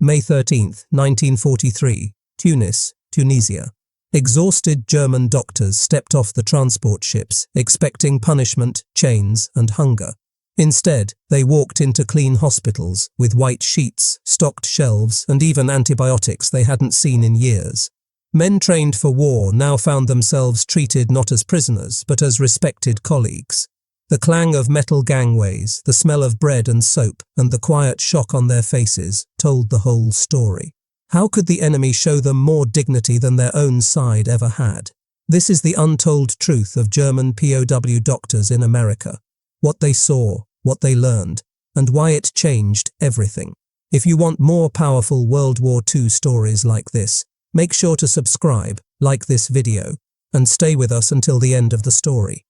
May 13, 1943, Tunis, Tunisia. Exhausted German doctors stepped off the transport ships, expecting punishment, chains, and hunger. Instead, they walked into clean hospitals, with white sheets, stocked shelves, and even antibiotics they hadn't seen in years. Men trained for war now found themselves treated not as prisoners, but as respected colleagues. The clang of metal gangways, the smell of bread and soap, and the quiet shock on their faces told the whole story. How could the enemy show them more dignity than their own side ever had? This is the untold truth of German POW doctors in America. What they saw, what they learned, and why it changed everything. If you want more powerful World War II stories like this, make sure to subscribe, like this video, and stay with us until the end of the story.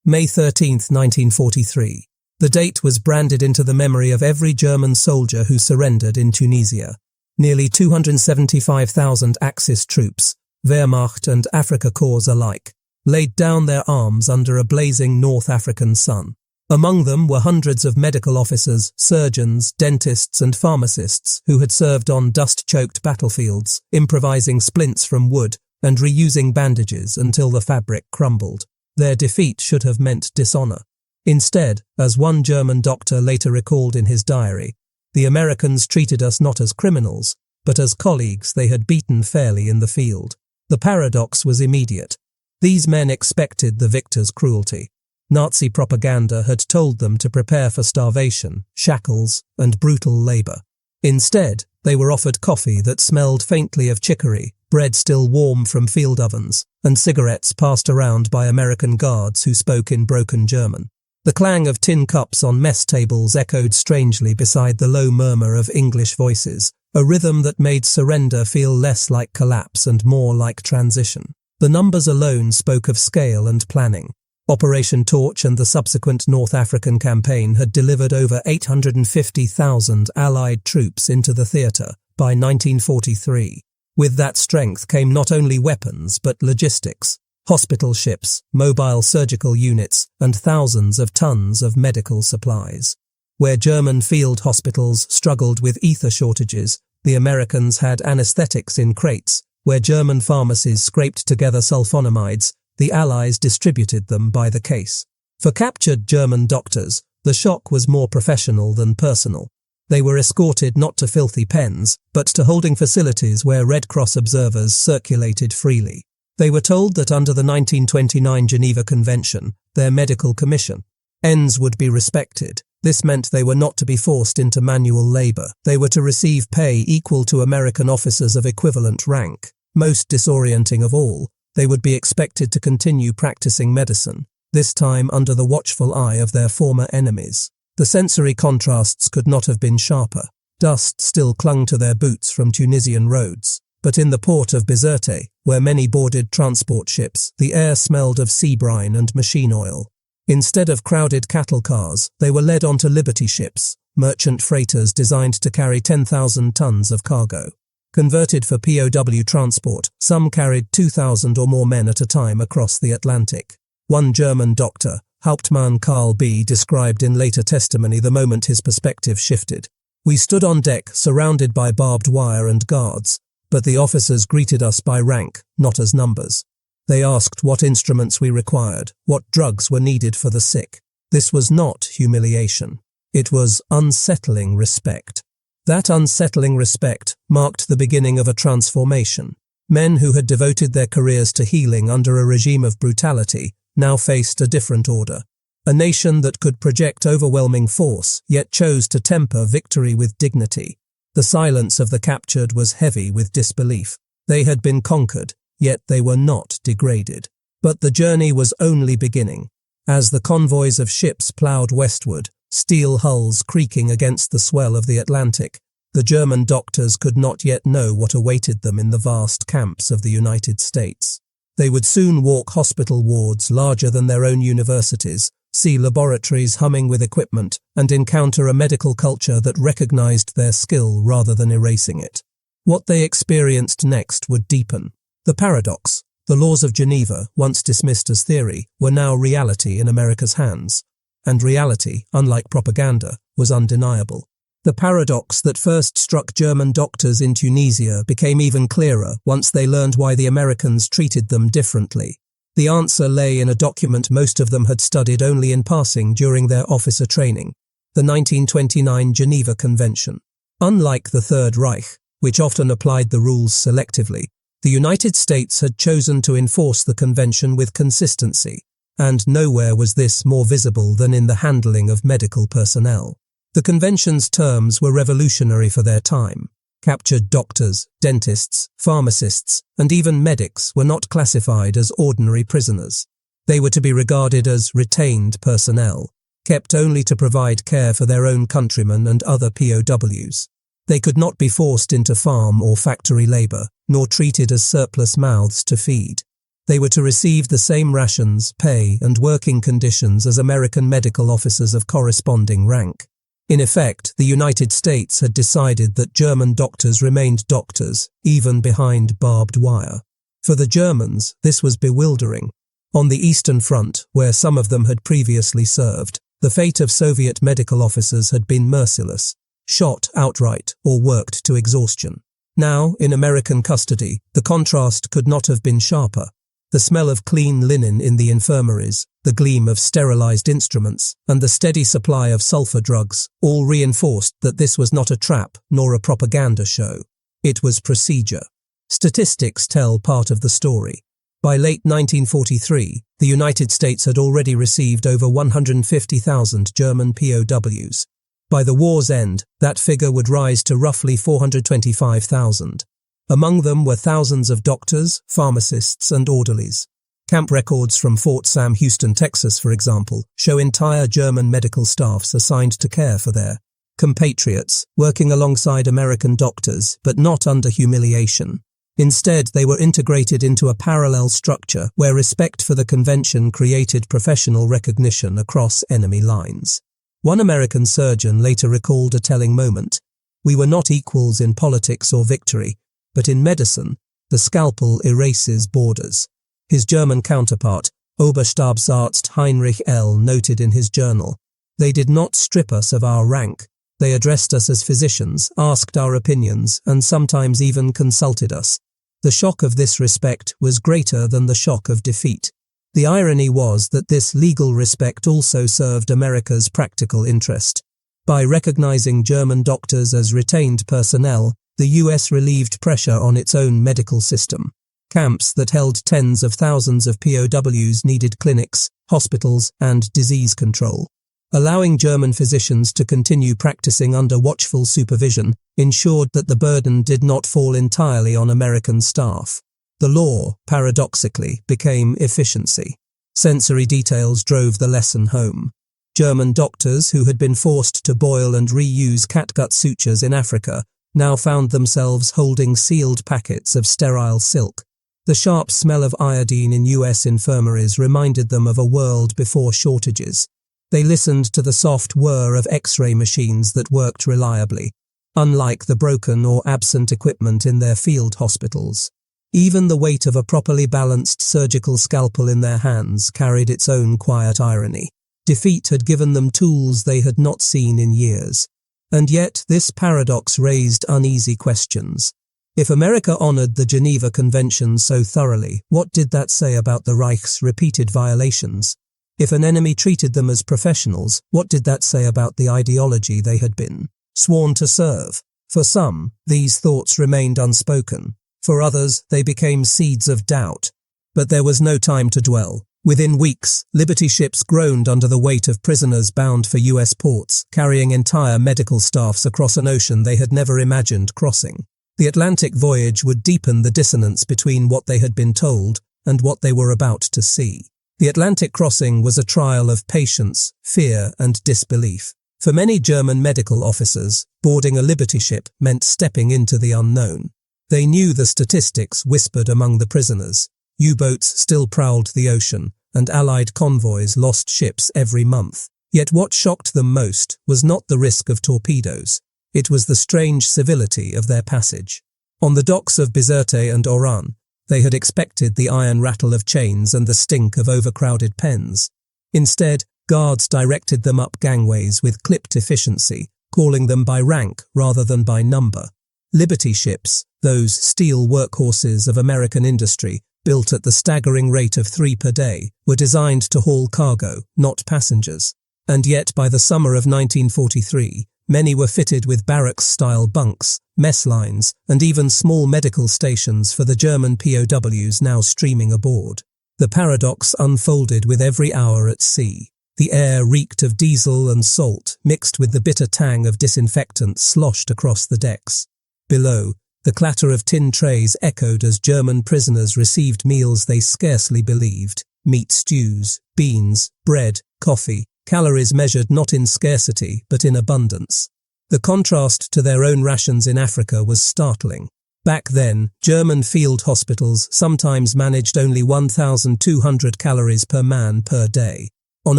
May 13, 1943. The date was branded into the memory of every German soldier who surrendered in Tunisia. Nearly 275,000 Axis troops, Wehrmacht and Afrika Korps alike, laid down their arms under a blazing North African sun. Among them were hundreds of medical officers, surgeons, dentists and pharmacists who had served on dust-choked battlefields, improvising splints from wood and reusing bandages until the fabric crumbled. Their defeat should have meant dishonor. Instead, as one German doctor later recalled in his diary, the Americans treated us not as criminals, but as colleagues they had beaten fairly in the field. The paradox was immediate. These men expected the victor's cruelty. Nazi propaganda had told them to prepare for starvation, shackles, and brutal labor. Instead, they were offered coffee that smelled faintly of chicory, bread still warm from field ovens, and cigarettes passed around by American guards who spoke in broken German. The clang of tin cups on mess tables echoed strangely beside the low murmur of English voices, a rhythm that made surrender feel less like collapse and more like transition. The numbers alone spoke of scale and planning. Operation Torch and the subsequent North African campaign had delivered over 850,000 Allied troops into the theatre by 1943. With that strength came not only weapons but logistics, hospital ships, mobile surgical units, and thousands of tons of medical supplies. Where German field hospitals struggled with ether shortages, the Americans had anesthetics in crates. Where German pharmacies scraped together sulfonamides, the Allies distributed them by the case. For captured German doctors, the shock was more professional than personal. They were escorted not to filthy pens, but to holding facilities where Red Cross observers circulated freely. They were told that under the 1929 Geneva Convention, their medical commission, ends would be respected. This meant they were not to be forced into manual labor. They were to receive pay equal to American officers of equivalent rank. Most disorienting of all, they would be expected to continue practicing medicine, this time under the watchful eye of their former enemies. The sensory contrasts could not have been sharper. Dust still clung to their boots from Tunisian roads. But in the port of Bizerte, where many boarded transport ships, the air smelled of sea brine and machine oil. Instead of crowded cattle cars, they were led onto Liberty ships, merchant freighters designed to carry 10,000 tons of cargo. Converted for POW transport, some carried 2,000 or more men at a time across the Atlantic. One German doctor, Hauptmann Karl B., described in later testimony the moment his perspective shifted. "We stood on deck, surrounded by barbed wire and guards, but the officers greeted us by rank, not as numbers. They asked what instruments we required, what drugs were needed for the sick. This was not humiliation. It was unsettling respect. That unsettling respect marked the beginning of a transformation. Men who had devoted their careers to healing under a regime of brutality now faced a different order. A nation that could project overwhelming force, yet chose to temper victory with dignity. The silence of the captured was heavy with disbelief. They had been conquered, yet they were not degraded. But the journey was only beginning. As the convoys of ships ploughed westward, steel hulls creaking against the swell of the Atlantic, the German doctors could not yet know what awaited them in the vast camps of the United States. They would soon walk hospital wards larger than their own universities, see laboratories humming with equipment, and encounter a medical culture that recognized their skill rather than erasing it. What they experienced next would deepen. The paradox, the laws of Geneva, once dismissed as theory, were now reality in America's hands. And reality, unlike propaganda, was undeniable. The paradox that first struck German doctors in Tunisia became even clearer once they learned why the Americans treated them differently. The answer lay in a document most of them had studied only in passing during their officer training, the 1929 Geneva Convention. Unlike the Third Reich, which often applied the rules selectively, the United States had chosen to enforce the convention with consistency, and nowhere was this more visible than in the handling of medical personnel. The convention's terms were revolutionary for their time. Captured doctors, dentists, pharmacists, and even medics were not classified as ordinary prisoners. They were to be regarded as retained personnel, kept only to provide care for their own countrymen and other POWs. They could not be forced into farm or factory labor, nor treated as surplus mouths to feed. They were to receive the same rations, pay, and working conditions as American medical officers of corresponding rank. In effect, the United States had decided that German doctors remained doctors, even behind barbed wire. For the Germans, this was bewildering. On the Eastern Front, where some of them had previously served, the fate of Soviet medical officers had been merciless, shot outright or worked to exhaustion. Now, in American custody, the contrast could not have been sharper. The smell of clean linen in the infirmaries, the gleam of sterilized instruments, and the steady supply of sulfur drugs all reinforced that this was not a trap nor a propaganda show. It was procedure. Statistics tell part of the story. By late 1943, the United States had already received over 150,000 German POWs. By the war's end, that figure would rise to roughly 425,000. Among them were thousands of doctors, pharmacists, and orderlies. Camp records from Fort Sam Houston, Texas, for example, show entire German medical staffs assigned to care for their compatriots, working alongside American doctors, but not under humiliation. Instead, they were integrated into a parallel structure where respect for the convention created professional recognition across enemy lines. One American surgeon later recalled a telling moment. "We were not equals in politics or victory, but in medicine, the scalpel erases borders." His German counterpart, Oberstabsarzt Heinrich L., noted in his journal, "They did not strip us of our rank. They addressed us as physicians, asked our opinions, and sometimes even consulted us. The shock of this respect was greater than the shock of defeat." The irony was that this legal respect also served America's practical interest. By recognizing German doctors as retained personnel, the US relieved pressure on its own medical system. Camps that held tens of thousands of POWs needed clinics, hospitals, and disease control. Allowing German physicians to continue practicing under watchful supervision ensured that the burden did not fall entirely on American staff. The law, paradoxically, became efficiency. Sensory details drove the lesson home. German doctors who had been forced to boil and reuse catgut sutures in Africa now found themselves holding sealed packets of sterile silk. The sharp smell of iodine in US infirmaries reminded them of a world before shortages. They listened to the soft whir of X-ray machines that worked reliably, unlike the broken or absent equipment in their field hospitals. Even the weight of a properly balanced surgical scalpel in their hands carried its own quiet irony. Defeat had given them tools they had not seen in years. And yet this paradox raised uneasy questions. If America honored the Geneva Convention so thoroughly, what did that say about the Reich's repeated violations? If an enemy treated them as professionals, what did that say about the ideology they had been sworn to serve? For some, these thoughts remained unspoken. For others, they became seeds of doubt. But there was no time to dwell. Within weeks, Liberty ships groaned under the weight of prisoners bound for US ports, carrying entire medical staffs across an ocean they had never imagined crossing. The Atlantic voyage would deepen the dissonance between what they had been told and what they were about to see. The Atlantic crossing was a trial of patience, fear, and disbelief. For many German medical officers, boarding a Liberty ship meant stepping into the unknown. They knew the statistics whispered among the prisoners. U-boats still prowled the ocean, and Allied convoys lost ships every month. Yet what shocked them most was not the risk of torpedoes. It was the strange civility of their passage. On the docks of Bizerte and Oran, they had expected the iron rattle of chains and the stink of overcrowded pens. Instead, guards directed them up gangways with clipped efficiency, calling them by rank rather than by number. Liberty ships, those steel workhorses of American industry, built at the staggering rate of 3 per day, were designed to haul cargo, not passengers. And yet by the summer of 1943, many were fitted with barracks-style bunks, mess lines, and even small medical stations for the German POWs now streaming aboard. The paradox unfolded with every hour at sea. The air reeked of diesel and salt, mixed with the bitter tang of disinfectant sloshed across the decks. Below, the clatter of tin trays echoed as German prisoners received meals they scarcely believed: meat stews, beans, bread, coffee, calories measured not in scarcity but in abundance. The contrast to their own rations in Africa was startling. Back then, German field hospitals sometimes managed only 1,200 calories per man per day. On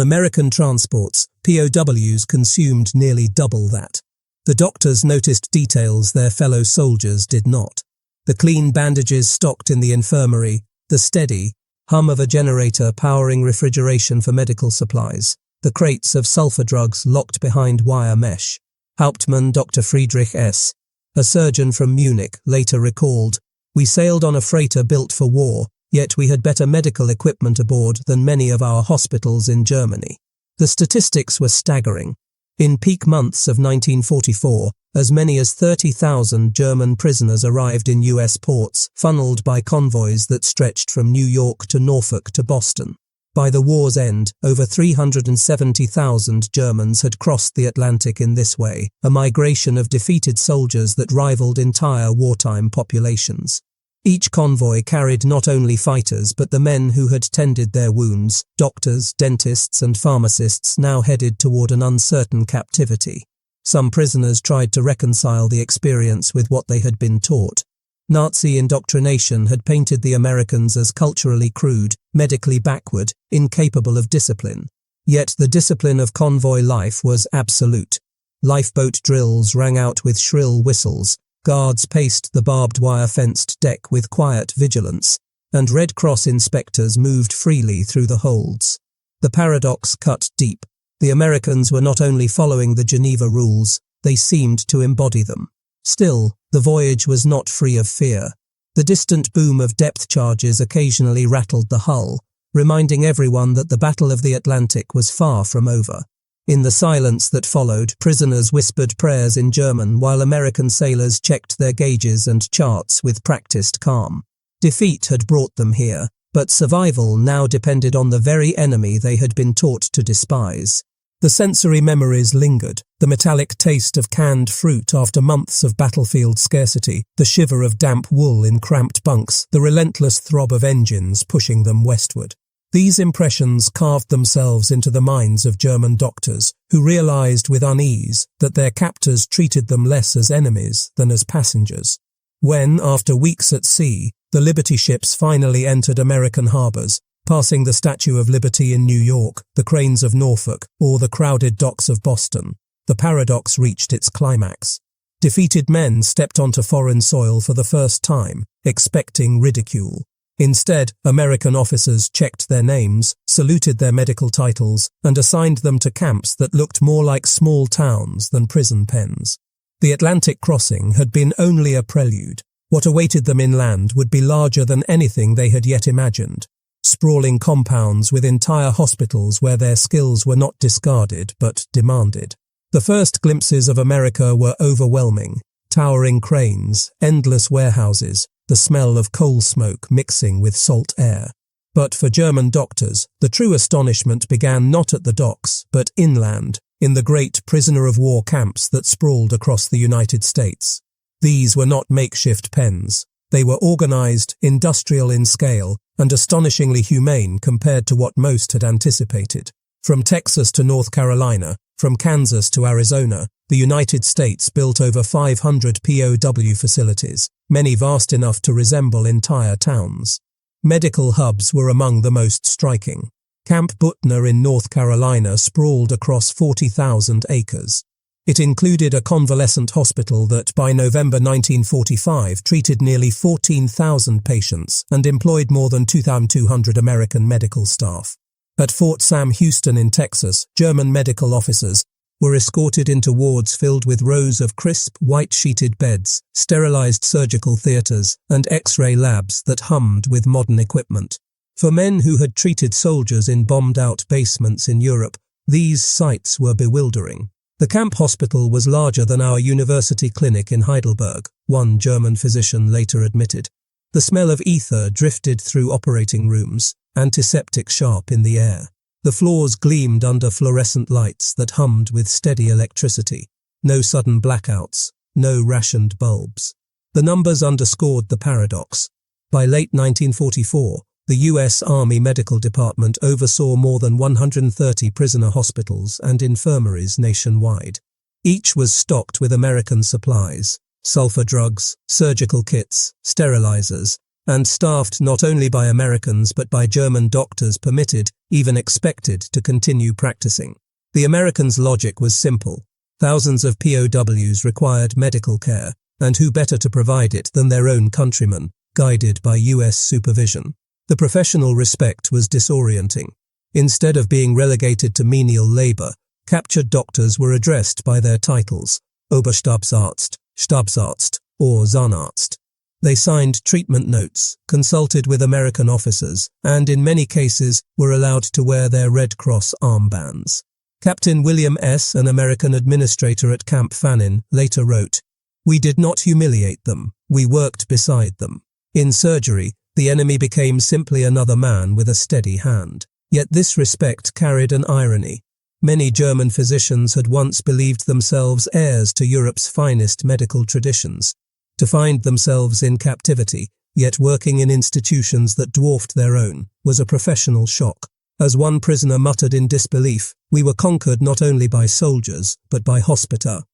American transports, POWs consumed nearly double that. The doctors noticed details their fellow soldiers did not. The clean bandages stocked in the infirmary, the steady hum of a generator powering refrigeration for medical supplies, the crates of sulfur drugs locked behind wire mesh. Hauptmann Dr. Friedrich S., a surgeon from Munich, later recalled, "We sailed on a freighter built for war, yet we had better medical equipment aboard than many of our hospitals in Germany." The statistics were staggering. In peak months of 1944, as many as 30,000 German prisoners arrived in US ports, funneled by convoys that stretched from New York to Norfolk to Boston. By the war's end, over 370,000 Germans had crossed the Atlantic in this way, a migration of defeated soldiers that rivaled entire wartime populations. Each convoy carried not only fighters but the men who had tended their wounds, doctors, dentists and pharmacists now headed toward an uncertain captivity. Some prisoners tried to reconcile the experience with what they had been taught. Nazi indoctrination had painted the Americans as culturally crude, medically backward, incapable of discipline. Yet the discipline of convoy life was absolute. Lifeboat drills rang out with shrill whistles, guards paced the barbed wire-fenced deck with quiet vigilance, and Red Cross inspectors moved freely through the holds. The paradox cut deep. The Americans were not only following the Geneva rules, they seemed to embody them. Still, the voyage was not free of fear. The distant boom of depth charges occasionally rattled the hull, reminding everyone that the Battle of the Atlantic was far from over. In the silence that followed, prisoners whispered prayers in German while American sailors checked their gauges and charts with practiced calm. Defeat had brought them here, but survival now depended on the very enemy they had been taught to despise. The sensory memories lingered, the metallic taste of canned fruit after months of battlefield scarcity, the shiver of damp wool in cramped bunks, the relentless throb of engines pushing them westward. These impressions carved themselves into the minds of German doctors, who realized with unease that their captors treated them less as enemies than as passengers. When, after weeks at sea, the Liberty ships finally entered American harbors, passing the Statue of Liberty in New York, the cranes of Norfolk, or the crowded docks of Boston, the paradox reached its climax. Defeated men stepped onto foreign soil for the first time, expecting ridicule. Instead, American officers checked their names, saluted their medical titles, and assigned them to camps that looked more like small towns than prison pens. The Atlantic crossing had been only a prelude. What awaited them inland would be larger than anything they had yet imagined. Sprawling compounds with entire hospitals where their skills were not discarded but demanded. The first glimpses of America were overwhelming. Towering cranes, endless warehouses, the smell of coal smoke mixing with salt air. But for German doctors, the true astonishment began not at the docks, but inland, in the great prisoner-of-war camps that sprawled across the United States. These were not makeshift pens. They were organized, industrial in scale, and astonishingly humane compared to what most had anticipated. From Texas to North Carolina, from Kansas to Arizona, the United States built over 500 POW facilities, many vast enough to resemble entire towns. Medical hubs were among the most striking. Camp Butner in North Carolina sprawled across 40,000 acres. It included a convalescent hospital that, by November 1945, treated nearly 14,000 patients and employed more than 2,200 American medical staff. At Fort Sam Houston in Texas, German medical officers, were escorted into wards filled with rows of crisp, white-sheeted beds, sterilized surgical theaters, and X-ray labs that hummed with modern equipment. For men who had treated soldiers in bombed-out basements in Europe, these sights were bewildering. The camp hospital was larger than our university clinic in Heidelberg, one German physician later admitted. The smell of ether drifted through operating rooms, antiseptic sharp in the air. The floors gleamed under fluorescent lights that hummed with steady electricity. No sudden blackouts, no rationed bulbs. The numbers underscored the paradox. By late 1944, the U.S. Army Medical Department oversaw more than 130 prisoner hospitals and infirmaries nationwide. Each was stocked with American supplies, sulfur drugs, surgical kits, sterilizers, and staffed not only by Americans but by German doctors permitted, even expected, to continue practicing. The Americans' logic was simple. Thousands of POWs required medical care, and who better to provide it than their own countrymen, guided by U.S. supervision. The professional respect was disorienting. Instead of being relegated to menial labor, captured doctors were addressed by their titles, Oberstabsarzt, Stabsarzt, or Zahnarzt. They signed treatment notes, consulted with American officers, and in many cases were allowed to wear their Red Cross armbands. Captain William S., an American administrator at Camp Fannin, later wrote, "We did not humiliate them, we worked beside them. In surgery, the enemy became simply another man with a steady hand." Yet this respect carried an irony. Many German physicians had once believed themselves heirs to Europe's finest medical traditions. To find themselves in captivity, yet working in institutions that dwarfed their own, was a professional shock. As one prisoner muttered in disbelief, "We were conquered not only by soldiers, but by hospitals."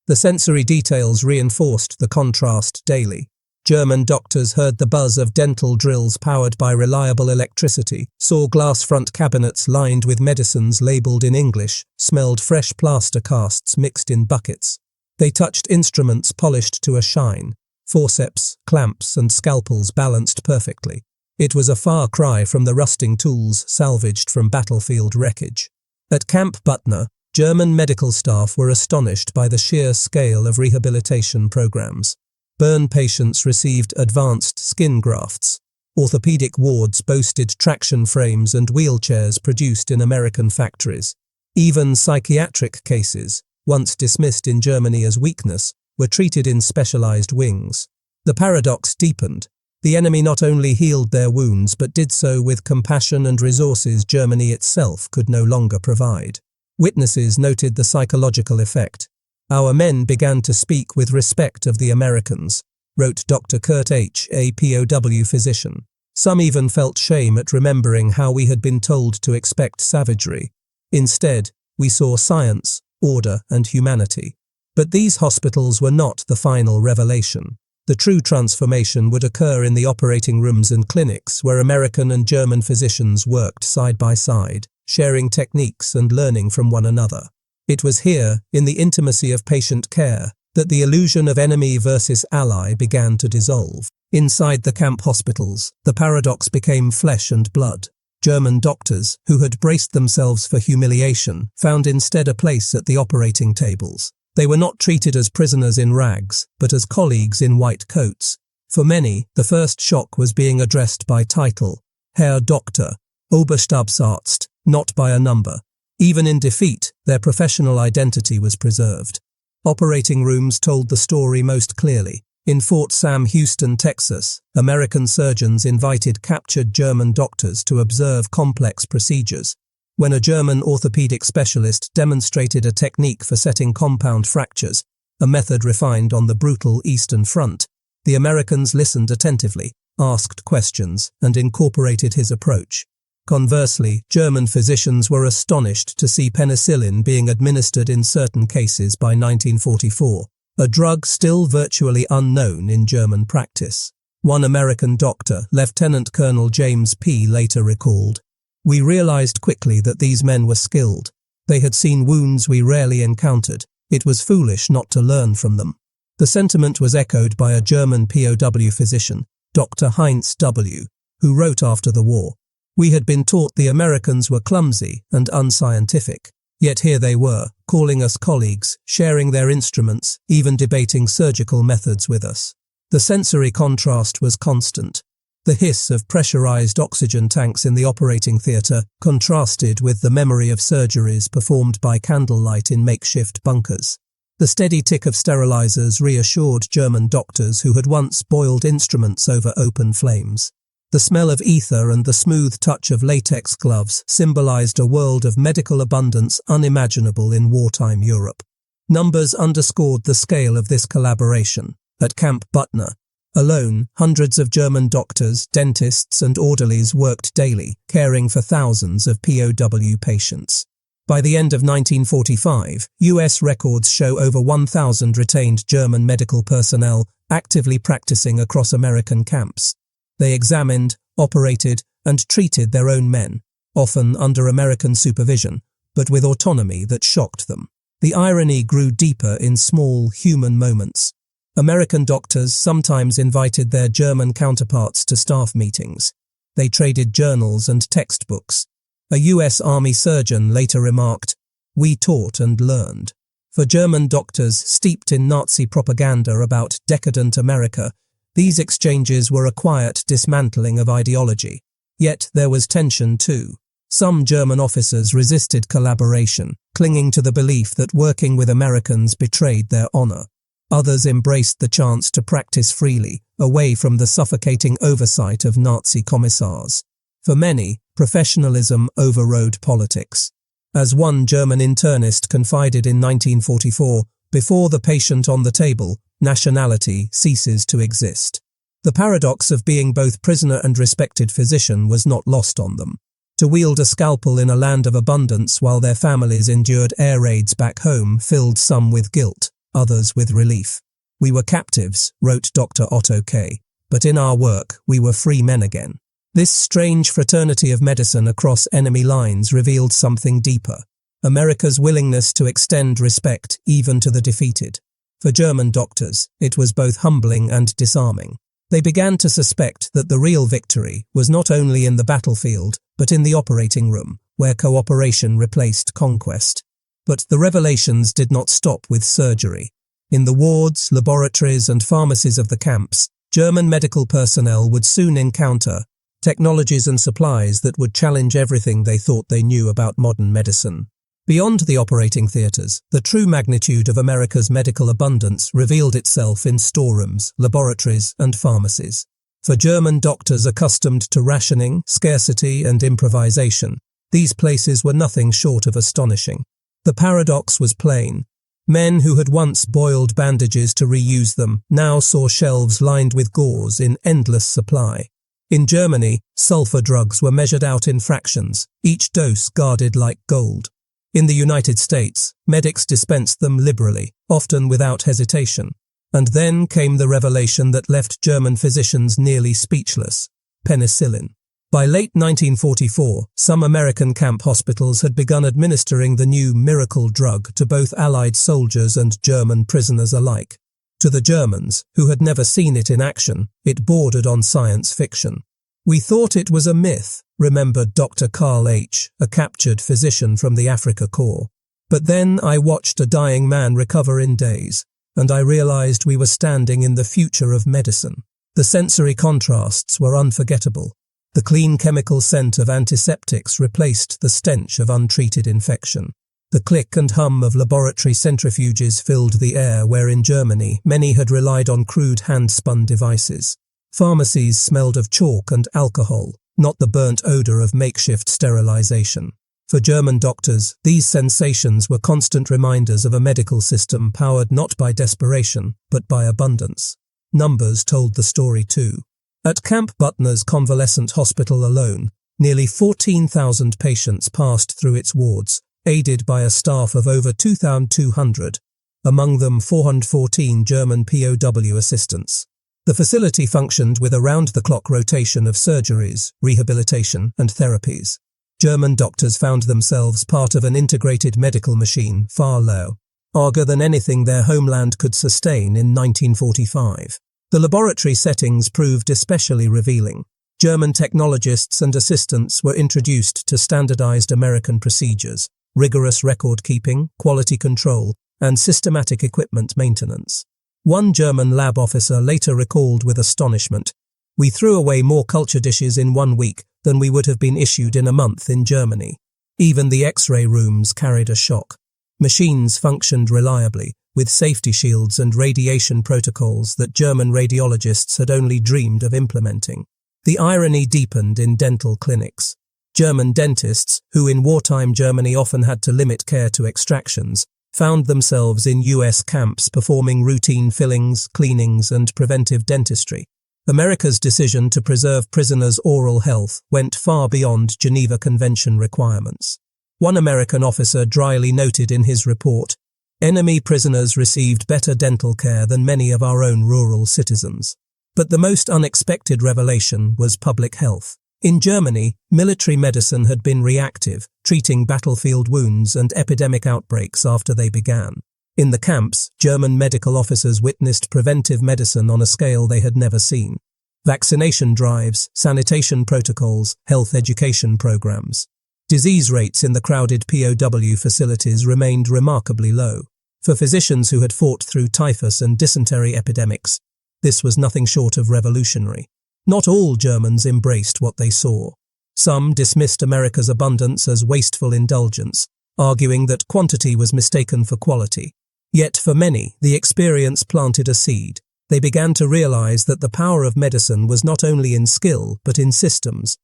The sensory details reinforced the contrast daily. German doctors heard the buzz of dental drills powered by reliable electricity, saw glass front cabinets lined with medicines labelled in English, smelled fresh plaster casts mixed in buckets. They touched instruments polished to a shine, forceps, clamps, and scalpels balanced perfectly. It was a far cry from the rusting tools salvaged from battlefield wreckage. At Camp Butner, German medical staff were astonished by the sheer scale of rehabilitation programs. Burn patients received advanced skin grafts. Orthopedic wards boasted traction frames and wheelchairs produced in American factories. Even psychiatric cases, once dismissed in Germany as weakness, were treated in specialized wings. The paradox deepened. The enemy not only healed their wounds but did so with compassion and resources Germany itself could no longer provide. Witnesses noted the psychological effect. "Our men began to speak with respect of the Americans," wrote Dr. Kurt H., a POW physician. "Some even felt shame at remembering how we had been told to expect savagery. Instead, we saw science, order, and humanity." But these hospitals were not the final revelation. The true transformation would occur in the operating rooms and clinics where American and German physicians worked side by side, sharing techniques and learning from one another. It was here, in the intimacy of patient care, that the illusion of enemy versus ally began to dissolve. Inside the camp hospitals, the paradox became flesh and blood. German doctors, who had braced themselves for humiliation, found instead a place at the operating tables. They were not treated as prisoners in rags, but as colleagues in white coats. For many, the first shock was being addressed by title, Herr Doktor, Oberstabsarzt, not by a number. Even in defeat, their professional identity was preserved. Operating rooms told the story most clearly. In Fort Sam Houston, Texas, American surgeons invited captured German doctors to observe complex procedures. When a German orthopedic specialist demonstrated a technique for setting compound fractures, a method refined on the brutal Eastern Front, the Americans listened attentively, asked questions, and incorporated his approach. Conversely, German physicians were astonished to see penicillin being administered in certain cases by 1944, a drug still virtually unknown in German practice. One American doctor, Lieutenant Colonel James P., later recalled, "We realized quickly that these men were skilled. They had seen wounds we rarely encountered. It was foolish not to learn from them." The sentiment was echoed by a German POW physician, Dr. Heinz W., who wrote after the war, "We had been taught the Americans were clumsy and unscientific. Yet here they were, calling us colleagues, sharing their instruments, even debating surgical methods with us. The sensory contrast was constant. The hiss of pressurized oxygen tanks in the operating theatre contrasted with the memory of surgeries performed by candlelight in makeshift bunkers. The steady tick of sterilizers reassured German doctors who had once boiled instruments over open flames. The smell of ether and the smooth touch of latex gloves symbolized a world of medical abundance unimaginable in wartime Europe. Numbers underscored the scale of this collaboration. At Camp Butner, alone, hundreds of German doctors, dentists and orderlies worked daily, caring for thousands of POW patients. By the end of 1945, US records show over 1,000 retained German medical personnel actively practicing across American camps. They examined, operated, and treated their own men, often under American supervision, but with autonomy that shocked them. The irony grew deeper in small, human moments. American doctors sometimes invited their German counterparts to staff meetings. They traded journals and textbooks. A US Army surgeon later remarked, "We taught and learned." For German doctors steeped in Nazi propaganda about decadent America, these exchanges were a quiet dismantling of ideology. Yet there was tension too. Some German officers resisted collaboration, clinging to the belief that working with Americans betrayed their honor. Others embraced the chance to practice freely, away from the suffocating oversight of Nazi commissars. For many, professionalism overrode politics. As one German internist confided in 1944, before the patient on the table, nationality ceases to exist. The paradox of being both prisoner and respected physician was not lost on them. To wield a scalpel in a land of abundance while their families endured air raids back home filled some with guilt, others with relief. "We were captives," wrote Dr. Otto K., "but in our work we were free men again." This strange fraternity of medicine across enemy lines revealed something deeper: America's willingness to extend respect even to the defeated. For German doctors, it was both humbling and disarming. They began to suspect that the real victory was not only in the battlefield, but in the operating room, where cooperation replaced conquest. But the revelations did not stop with surgery. In the wards, laboratories and pharmacies of the camps, German medical personnel would soon encounter technologies and supplies that would challenge everything they thought they knew about modern medicine. Beyond the operating theatres, the true magnitude of America's medical abundance revealed itself in storerooms, laboratories and pharmacies. For German doctors accustomed to rationing, scarcity and improvisation, these places were nothing short of astonishing. The paradox was plain. Men who had once boiled bandages to reuse them now saw shelves lined with gauze in endless supply. In Germany, sulfur drugs were measured out in fractions, each dose guarded like gold. In the United States, medics dispensed them liberally, often without hesitation. And then came the revelation that left German physicians nearly speechless: penicillin. By late 1944, some American camp hospitals had begun administering the new miracle drug to both Allied soldiers and German prisoners alike. To the Germans, who had never seen it in action, it bordered on science fiction. "We thought it was a myth," remembered Dr. Carl H., a captured physician from the Africa Corps. "But then I watched a dying man recover in days, and I realized we were standing in the future of medicine." The sensory contrasts were unforgettable. The clean chemical scent of antiseptics replaced the stench of untreated infection. The click and hum of laboratory centrifuges filled the air where in Germany many had relied on crude hand-spun devices. Pharmacies smelled of chalk and alcohol, not the burnt odor of makeshift sterilization. For German doctors, these sensations were constant reminders of a medical system powered not by desperation, but by abundance. Numbers told the story too. At Camp Butner's convalescent hospital alone, nearly 14,000 patients passed through its wards, aided by a staff of over 2,200, among them 414 German POW assistants. The facility functioned with a round-the-clock rotation of surgeries, rehabilitation and therapies. German doctors found themselves part of an integrated medical machine far larger than anything their homeland could sustain in 1945. The laboratory settings proved especially revealing. German technologists and assistants were introduced to standardized American procedures, rigorous record-keeping, quality control, and systematic equipment maintenance. One German lab officer later recalled with astonishment, "We threw away more culture dishes in 1 week than we would have been issued in a month in Germany." Even the X-ray rooms carried a shock. Machines functioned reliably, with safety shields and radiation protocols that German radiologists had only dreamed of implementing. The irony deepened in dental clinics. German dentists, who in wartime Germany often had to limit care to extractions, found themselves in US camps performing routine fillings, cleanings, and preventive dentistry. America's decision to preserve prisoners' oral health went far beyond Geneva Convention requirements. One American officer dryly noted in his report, "Enemy prisoners received better dental care than many of our own rural citizens." But the most unexpected revelation was public health. In Germany, military medicine had been reactive, treating battlefield wounds and epidemic outbreaks after they began. In the camps, German medical officers witnessed preventive medicine on a scale they had never seen. Vaccination drives, sanitation protocols, health education programs. Disease rates in the crowded POW facilities remained remarkably low. For physicians who had fought through typhus and dysentery epidemics, this was nothing short of revolutionary. Not all Germans embraced what they saw. Some dismissed America's abundance as wasteful indulgence, arguing that quantity was mistaken for quality. Yet for many, the experience planted a seed. They began to realize that the power of medicine was not only in skill, but in systems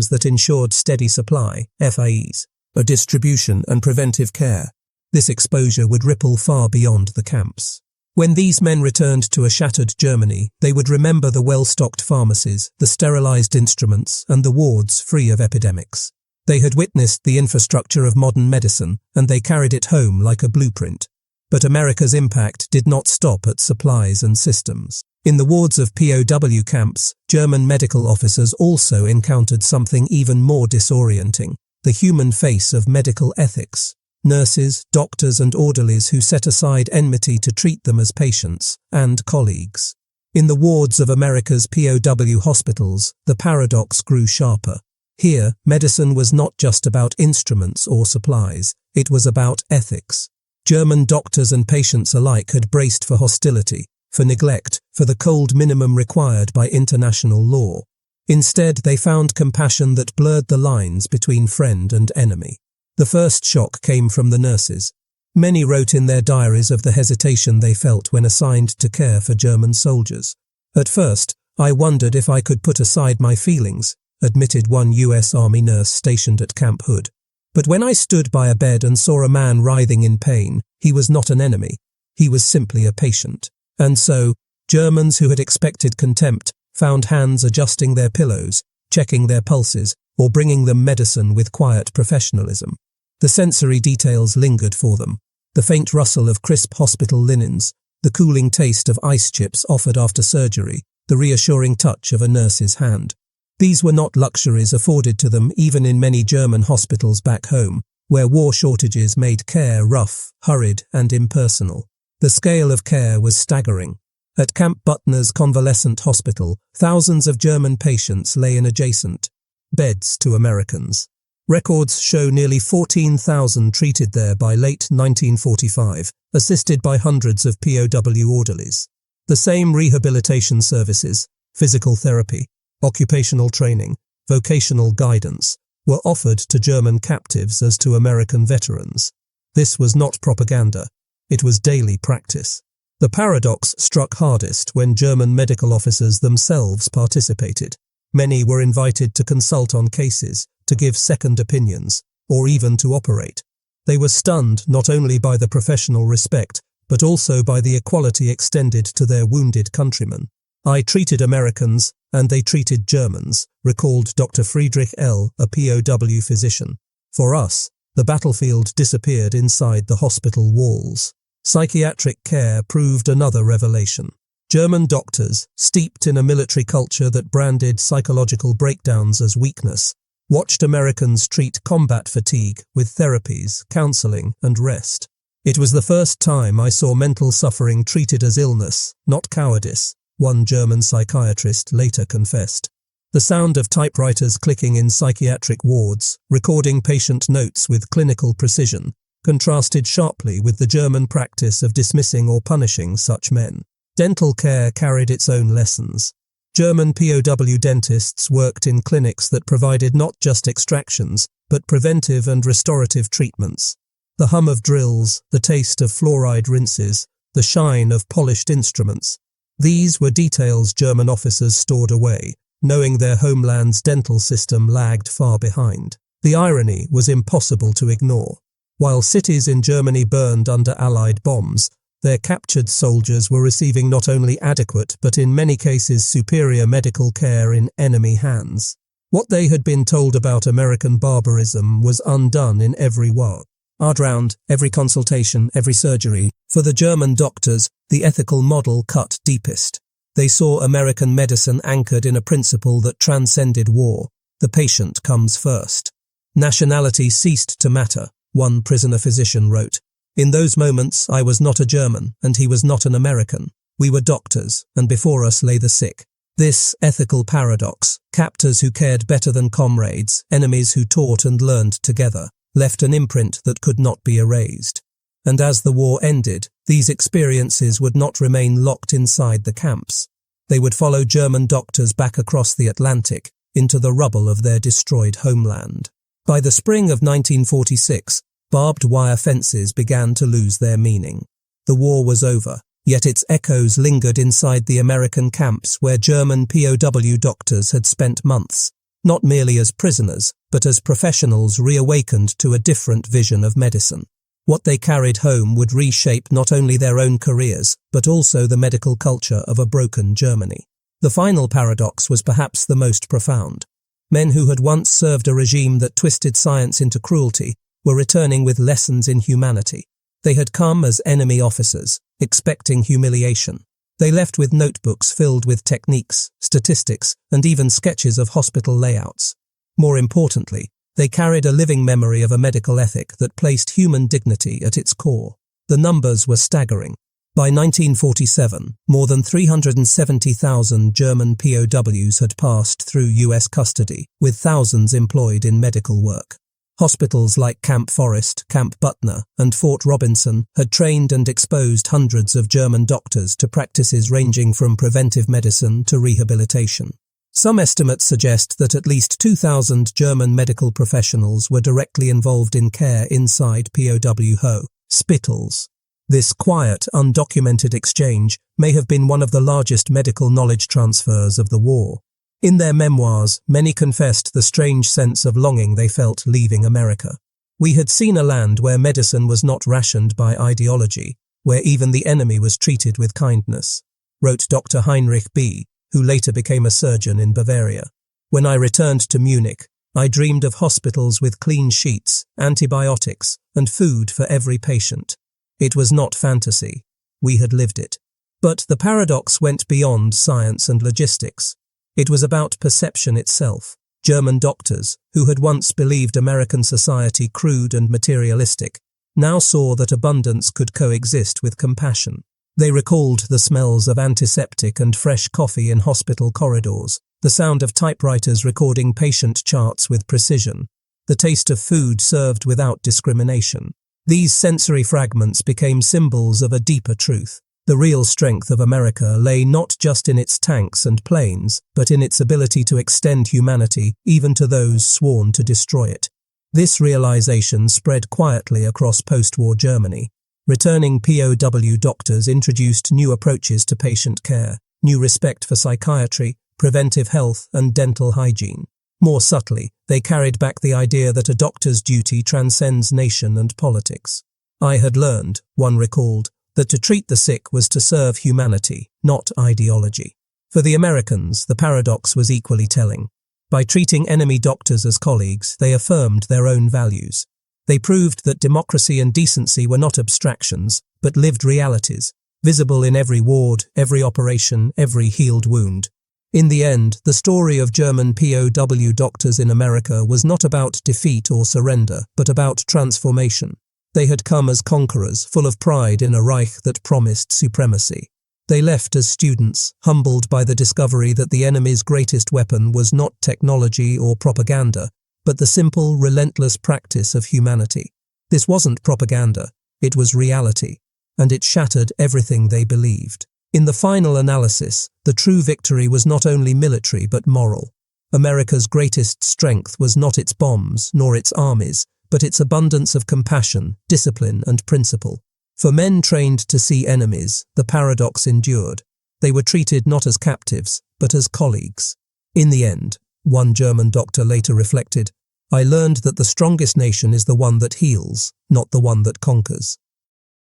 that ensured steady supply, FIEs, a distribution and preventive care. This exposure would ripple far beyond the camps. When these men returned to a shattered Germany, they would remember the well-stocked pharmacies, the sterilized instruments, and the wards free of epidemics. They had witnessed the infrastructure of modern medicine, and they carried it home like a blueprint. But America's impact did not stop at supplies and systems. In the wards of POW camps, German medical officers also encountered something even more disorienting: the human face of medical ethics. Nurses, doctors, and orderlies who set aside enmity to treat them as patients and colleagues. In the wards of America's POW hospitals, the paradox grew sharper. Here, medicine was not just about instruments or supplies, it was about ethics. German doctors and patients alike had braced for hostility, for neglect, for the cold minimum required by international law. Instead, they found compassion that blurred the lines between friend and enemy. The first shock came from the nurses. Many wrote in their diaries of the hesitation they felt when assigned to care for German soldiers. "At first, I wondered if I could put aside my feelings," admitted one US Army nurse stationed at Camp Hood. "But when I stood by a bed and saw a man writhing in pain, he was not an enemy. He was simply a patient." And so, Germans who had expected contempt found hands adjusting their pillows, checking their pulses, or bringing them medicine with quiet professionalism. The sensory details lingered for them. The faint rustle of crisp hospital linens, the cooling taste of ice chips offered after surgery, the reassuring touch of a nurse's hand. These were not luxuries afforded to them even in many German hospitals back home, where war shortages made care rough, hurried, and impersonal. The scale of care was staggering. At Camp Butner's convalescent hospital, thousands of German patients lay in adjacent beds to Americans. Records show nearly 14,000 treated there by late 1945, assisted by hundreds of POW orderlies. The same rehabilitation services, physical therapy, occupational training, vocational guidance, were offered to German captives as to American veterans. This was not propaganda. It was daily practice. The paradox struck hardest when German medical officers themselves participated. Many were invited to consult on cases, to give second opinions, or even to operate. They were stunned not only by the professional respect, but also by the equality extended to their wounded countrymen. "I treated Americans, and they treated Germans," recalled Dr. Friedrich L., a POW physician. "For us, the battlefield disappeared inside the hospital walls." Psychiatric care proved another revelation. German doctors, steeped in a military culture that branded psychological breakdowns as weakness, watched Americans treat combat fatigue with therapies, counseling, and rest. "It was the first time I saw mental suffering treated as illness, not cowardice," one German psychiatrist later confessed. The sound of typewriters clicking in psychiatric wards, recording patient notes with clinical precision, contrasted sharply with the German practice of dismissing or punishing such men. Dental care carried its own lessons. German POW dentists worked in clinics that provided not just extractions, but preventive and restorative treatments. The hum of drills, the taste of fluoride rinses, the shine of polished instruments. These were details German officers stored away, knowing their homeland's dental system lagged far behind. The irony was impossible to ignore. While cities in Germany burned under Allied bombs, their captured soldiers were receiving not only adequate but in many cases superior medical care in enemy hands. What they had been told about American barbarism was undone in every ward. Round, every consultation, every surgery. For the German doctors, the ethical model cut deepest. They saw American medicine anchored in a principle that transcended war. The patient comes first. Nationality ceased to matter, one prisoner physician wrote. In those moments, I was not a German, and he was not an American. We were doctors, and before us lay the sick. This ethical paradox, captors who cared better than comrades, enemies who taught and learned together, left an imprint that could not be erased. And as the war ended, these experiences would not remain locked inside the camps. They would follow German doctors back across the Atlantic, into the rubble of their destroyed homeland. By the spring of 1946, barbed wire fences began to lose their meaning. The war was over, yet its echoes lingered inside the American camps where German POW doctors had spent months, not merely as prisoners, but as professionals reawakened to a different vision of medicine. What they carried home would reshape not only their own careers, but also the medical culture of a broken Germany. The final paradox was perhaps the most profound. Men who had once served a regime that twisted science into cruelty were returning with lessons in humanity. They had come as enemy officers, expecting humiliation. They left with notebooks filled with techniques, statistics, and even sketches of hospital layouts. More importantly, they carried a living memory of a medical ethic that placed human dignity at its core. The numbers were staggering. By 1947, more than 370,000 German POWs had passed through US custody, with thousands employed in medical work. Hospitals like Camp Forest, Camp Butner, and Fort Robinson had trained and exposed hundreds of German doctors to practices ranging from preventive medicine to rehabilitation. Some estimates suggest that at least 2,000 German medical professionals were directly involved in care inside POW hospitals. This quiet, undocumented exchange may have been one of the largest medical knowledge transfers of the war. In their memoirs, many confessed the strange sense of longing they felt leaving America. We had seen a land where medicine was not rationed by ideology, where even the enemy was treated with kindness, wrote Dr. Heinrich B., who later became a surgeon in Bavaria. When I returned to Munich, I dreamed of hospitals with clean sheets, antibiotics, and food for every patient. It was not fantasy. We had lived it. But the paradox went beyond science and logistics. It was about perception itself. German doctors, who had once believed American society crude and materialistic, now saw that abundance could coexist with compassion. They recalled the smells of antiseptic and fresh coffee in hospital corridors, the sound of typewriters recording patient charts with precision, the taste of food served without discrimination. These sensory fragments became symbols of a deeper truth. The real strength of America lay not just in its tanks and planes, but in its ability to extend humanity even to those sworn to destroy it. This realization spread quietly across post-war Germany. Returning POW doctors introduced new approaches to patient care, new respect for psychiatry, preventive health, and dental hygiene. More subtly, they carried back the idea that a doctor's duty transcends nation and politics. I had learned, one recalled, that to treat the sick was to serve humanity, not ideology. For the Americans, the paradox was equally telling. By treating enemy doctors as colleagues, they affirmed their own values. They proved that democracy and decency were not abstractions, but lived realities, visible in every ward, every operation, every healed wound. In the end, the story of German POW doctors in America was not about defeat or surrender, but about transformation. They had come as conquerors, full of pride in a Reich that promised supremacy. They left as students, humbled by the discovery that the enemy's greatest weapon was not technology or propaganda, but the simple, relentless practice of humanity. This wasn't propaganda, it was reality, and it shattered everything they believed. In the final analysis, the true victory was not only military but moral. America's greatest strength was not its bombs nor its armies, but its abundance of compassion, discipline, and principle. For men trained to see enemies, the paradox endured. They were treated not as captives, but as colleagues. In the end, one German doctor later reflected, "I learned that the strongest nation is the one that heals, not the one that conquers."